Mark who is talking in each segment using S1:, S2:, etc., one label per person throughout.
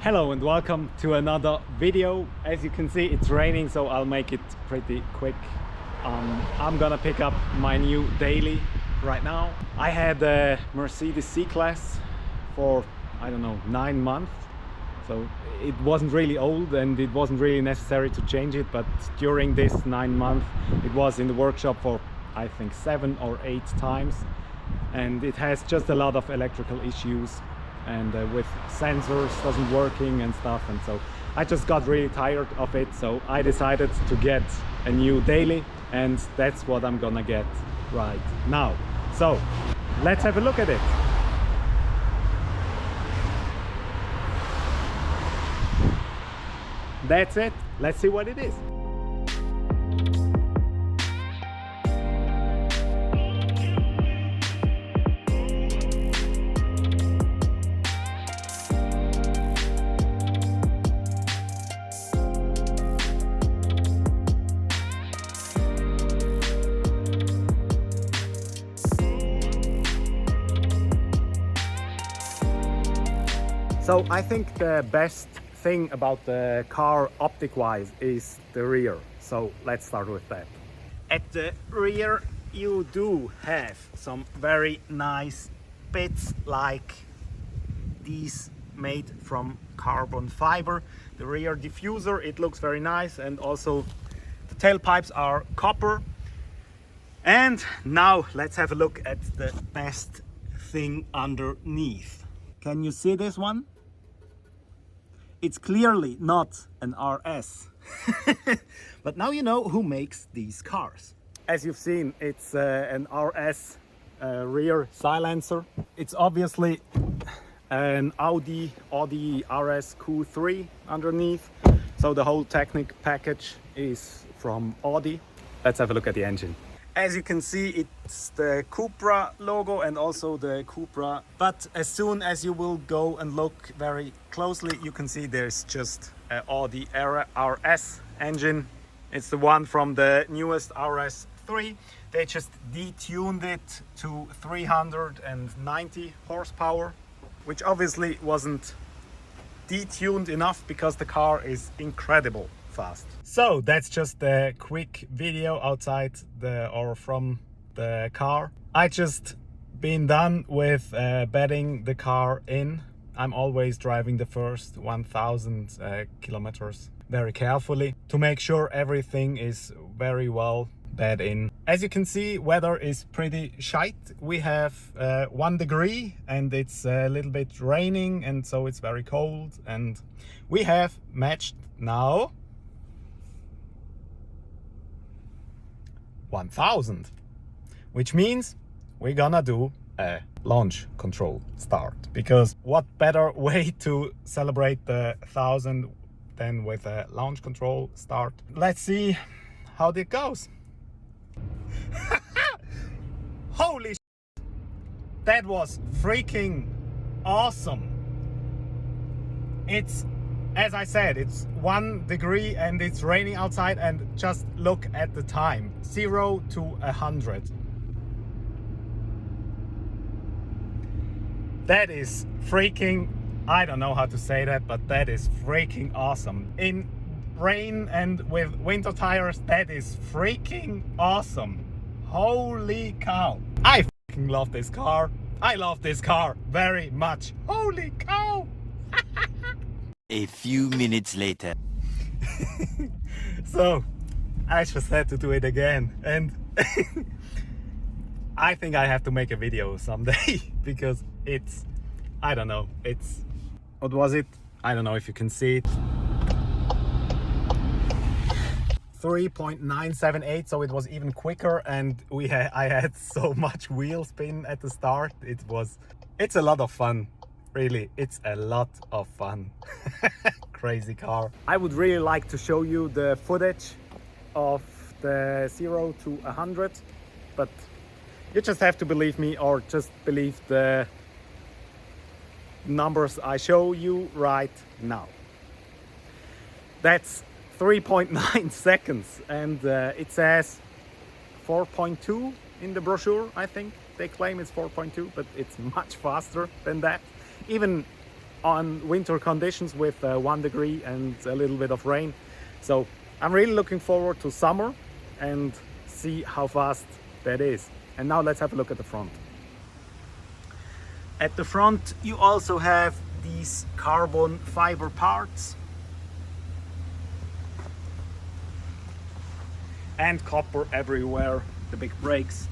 S1: Hello and welcome to another video. As you can see, it's raining, so I'll make it pretty quick. I'm gonna pick up my new daily right now. I had a Mercedes C-Class for, I don't know, 9 months. So it wasn't really old and it wasn't really necessary to change it, but during this 9 months it was in the workshop for I think 7 or 8 times, and it has just a lot of electrical issues and with sensors doesn't working and stuff, and so I just got really tired of it, so I decided to get a new daily, and that's what I'm gonna get right now. So let's have a look at it. That's it. Let's see what it is. So I think the best thing about the car optic-wise is the rear. So let's start with that. At the rear you do have some very nice bits like these made from carbon fiber. The rear diffuser, it looks very nice, and also the tailpipes are copper. And now let's have a look at the best thing underneath. Can you see this one? It's clearly not an RS. But now you know who makes these cars. As you've seen, it's an RS rear silencer. It's obviously an Audi RS Q3 underneath. So the whole Technic package is from Audi. Let's have a look at the engine. As you can see, it's the Cupra logo and also the Cupra, but as soon as you will go and look very closely, you can see there's just an Audi RS engine. It's the one from the newest RS3. They just detuned it to 390 horsepower, which obviously wasn't detuned enough because the car is incredible fast. So that's just a quick video outside or from the car. I just been done with bedding the car in. I'm always driving the first 1000 kilometers very carefully to make sure everything is very well bed in. As you can see, weather is pretty shite. We have 1 degree and it's a little bit raining, and so it's very cold, and we have matched now 1000, which means we're gonna do a launch control start, because what better way to celebrate the 1000 than with a launch control start. Let's see how it goes. Holy shit, that was freaking awesome. It's, as I said, it's 1 degree and it's raining outside, and just look at the time, 0 to 100. That is freaking, I don't know how to say that, but that is freaking awesome. In rain and with winter tires, that is freaking awesome. Holy cow. I freaking love this car. I love this car very much. Holy cow.
S2: A few minutes later.
S1: So I just had to do it again, and I think I have to make a video someday because it's, I don't know, it's, what was it? I don't know if you can see it. 3.978, so it was even quicker, and I had so much wheel spin at the start. It's a lot of fun. Really, it's a lot of fun. Crazy car. I would really like to show you the footage of the 0 to 100, but you just have to believe me, or just believe the numbers I show you right now. That's 3.9 seconds, and it says 4.2 in the brochure. I think they claim it's 4.2, but it's much faster than that. Even on winter conditions with 1 degree and a little bit of rain. So I'm really looking forward to summer and see how fast that is. And now let's have a look at the front. At the front you also have these carbon fiber parts and copper everywhere. The big brakes,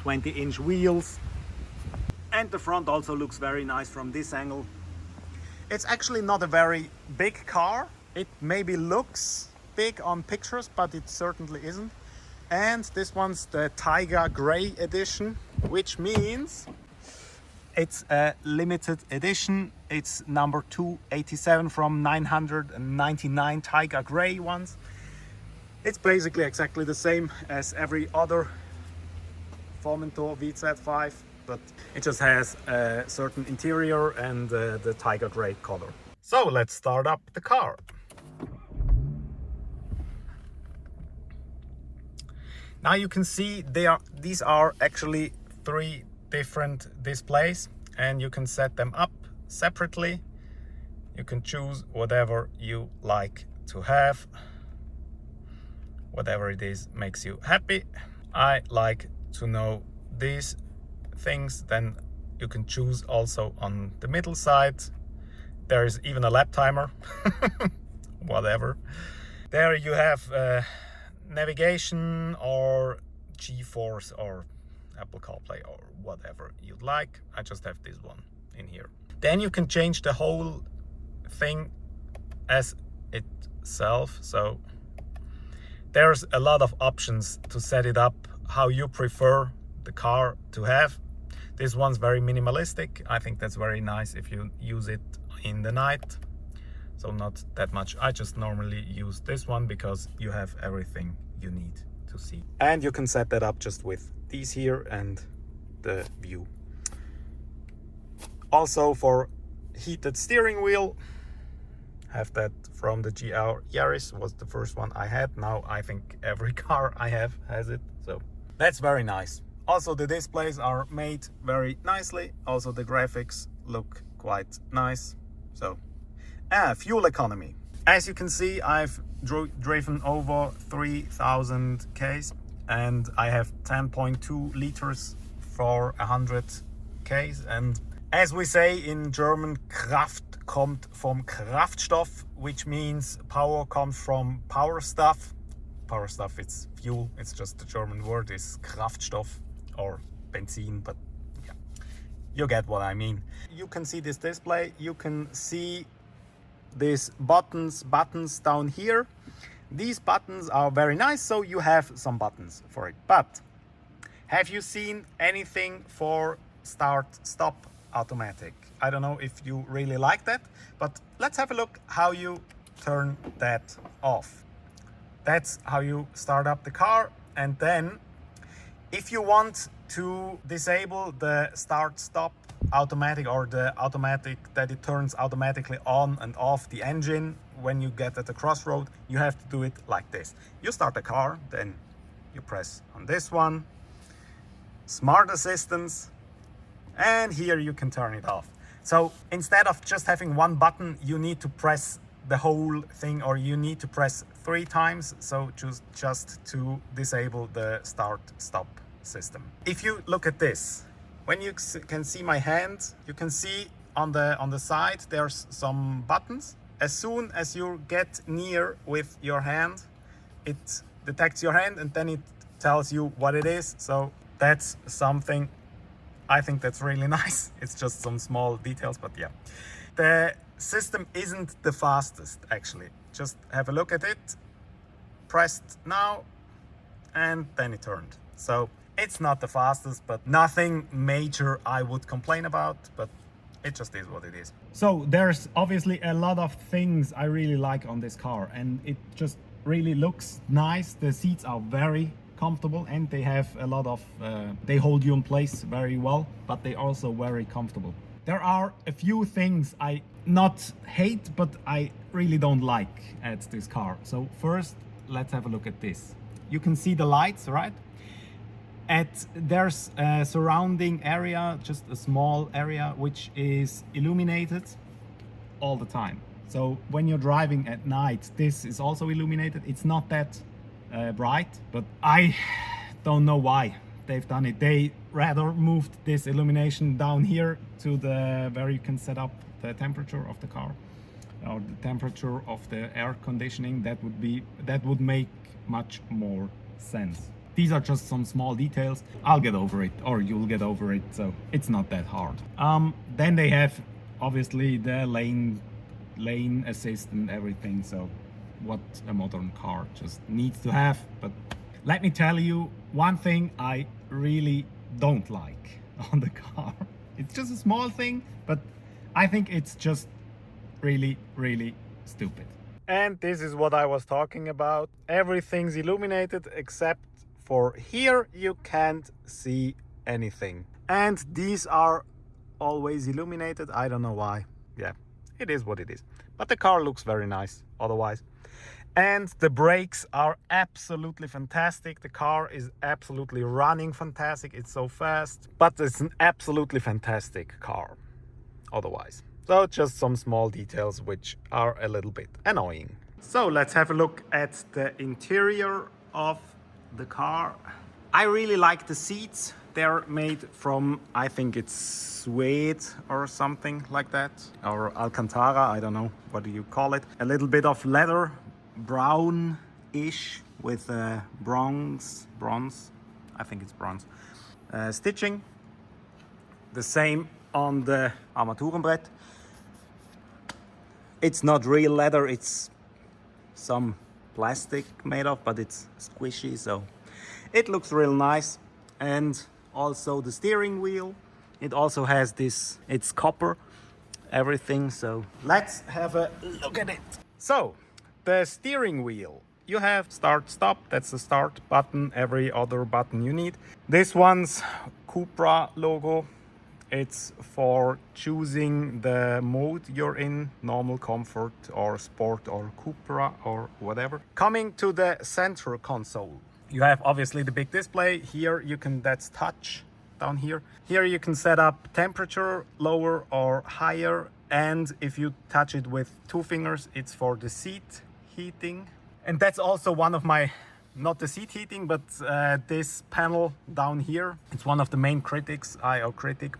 S1: 20-inch wheels, and the front also looks very nice from this angle. It's actually not a very big car. It maybe looks big on pictures, but it certainly isn't. And this one's the Taiga Grey edition, which means it's a limited edition. It's number 287 from 999 Taiga Grey ones. It's basically exactly the same as every other Formentor VZ5, but it just has a certain interior and the Taiga Grey color. So let's start up the car. Now you can see these are actually 3 different displays, and you can set them up separately. You can choose whatever you like to have. Whatever it is makes you happy. I like to know these things. Then you can choose also on the middle side. There is even a lap timer. Whatever. There you have navigation or G-Force or Apple CarPlay or whatever you'd like. I just have this one in here. Then you can change the whole thing as itself. So there's a lot of options to set it up how you prefer the car to have. This one's very minimalistic. I think that's very nice if you use it in the night. So not that much. I just normally use this one because you have everything you need to see. And you can set that up just with these here and the view. Also for heated steering wheel, have that from the GR Yaris, was the first one I had. Now I think every car I have has it, so that's very nice. Also the displays are made very nicely. Also the graphics look quite nice. So fuel economy, as you can see, I've driven over 3,000 Ks and I have 10.2 liters for 100 Ks. And as we say in German, Kraft kommt vom Kraftstoff, which means power comes from power stuff. Power stuff, it's fuel, it's just the German word is Kraftstoff or Benzin, but yeah, you get what I mean. You can see this display, you can see these buttons down here. These buttons are very nice, so you have some buttons for it. But have you seen anything for start stop automatic? I don't know if you really like that, but let's have a look how you turn that off. That's how you start up the car. And then if you want to disable the start stop automatic, or the automatic that it turns automatically on and off the engine when you get at the crossroad, you have to do it like this. You start the car, then you press on this one, smart assistance, and here you can turn it off. So instead of just having one button, you need to press the whole thing, or you need to press 3 times, so just to disable the start stop system. If you look at this, when you can see my hand, you can see on the side there's some buttons. As soon as you get near with your hand, it detects your hand and then it tells you what it is. So that's something I think that's really nice. It's just some small details, but yeah. The system isn't the fastest actually. Just have a look at it, pressed now, and then it turned. So it's not the fastest, but nothing major I would complain about, but it just is what it is. So there's obviously a lot of things I really like on this car, and it just really looks nice. The seats are very comfortable and they have a lot of, they hold you in place very well, but they also very comfortable. There are a few things I not hate, but I really don't like at this car. So first, let's have a look at this. You can see the lights, right? There's a surrounding area, just a small area, which is illuminated. all the time. So when you're driving at night, this is also illuminated. It's not that bright, but I don't know why they've done it. They rather moved this illumination down here to the where you can set up the temperature of the car or the temperature of the air conditioning. That would make much more sense. These are just some small details. I'll get over it, or you'll get over it, so it's not that hard. Then they have obviously the lane assist and everything, so what a modern car just needs to have. But let me tell you one thing I really don't like on the car. It's just a small thing, but I think it's just really, really stupid. And this is what I was talking about. Everything's illuminated except for here you can't see anything. And these are always illuminated. I don't know why. Yeah, it is what it is. But the car looks very nice otherwise. And the brakes are absolutely fantastic. The car is absolutely running fantastic. It's so fast, but it's an absolutely fantastic car otherwise. So just some small details which are a little bit annoying. So let's have a look at the interior of the car. I really like the seats. They're made from, I think it's suede or something like that, or Alcantara, I don't know, what do you call it? A little bit of leather, brown-ish with bronze, I think it's bronze, stitching. The same on the Armaturenbrett. It's not real leather, it's some plastic made of, but it's squishy, so it looks real nice. And also the steering wheel, it also has this, it's copper, everything. So let's have a look at it. So the steering wheel, you have start stop, that's the start button, every other button you need. This one's Cupra logo. It's for choosing the mode you're in, normal, comfort, or sport, or Cupra, or whatever. Coming to the center console, you have obviously the big display. Here you can, that's touch down here. Here you can set up temperature, lower or higher. And if you touch it with 2 fingers, it's for the seat heating. And that's also one of my, not the seat heating, but this panel down here. It's one of the main critic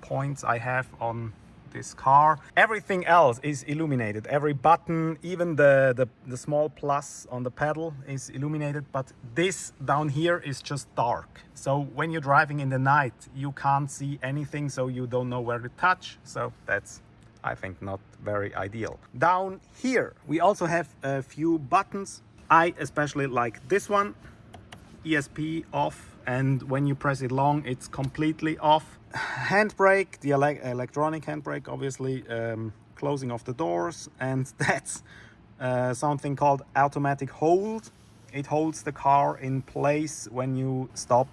S1: points I have on this car. Everything else is illuminated. Every button, even the small plus on the pedal is illuminated, but this down here is just dark. So when you're driving in the night, you can't see anything, so you don't know where to touch. So that's, I think, not very ideal. Down here, we also have a few buttons. I especially like this one, ESP off, and when you press it long, it's completely off. Handbrake, the electronic handbrake, obviously, closing of the doors, and that's something called automatic hold. It holds the car in place when you stop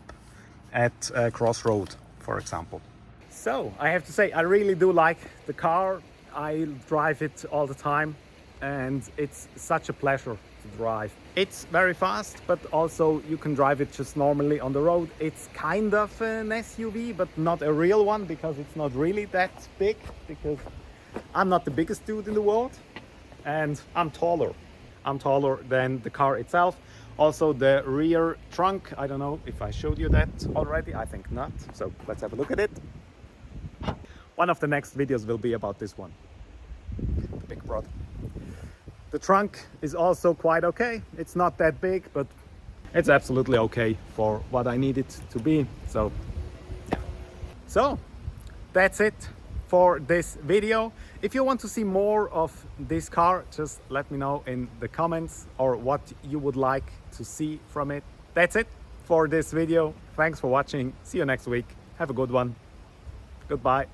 S1: at a crossroad, for example. So I have to say, I really do like the car. I drive it all the time, and it's such a pleasure to drive. It's very fast, but also you can drive it just normally on the road. It's kind of an SUV, but not a real one, because it's not really that big, because I'm not the biggest dude in the world, and I'm taller. I'm taller than the car itself. Also the rear trunk, I don't know if I showed you that already, I think not. So let's have a look at it. One of the next videos will be about this one, the big brother. The trunk is also quite okay. It's not that big, but it's absolutely okay for what I need it to be. So, yeah. So that's it for this video. If you want to see more of this car, just let me know in the comments, or what you would like to see from it. That's it for this video. Thanks for watching. See you next week. Have a good one. Goodbye.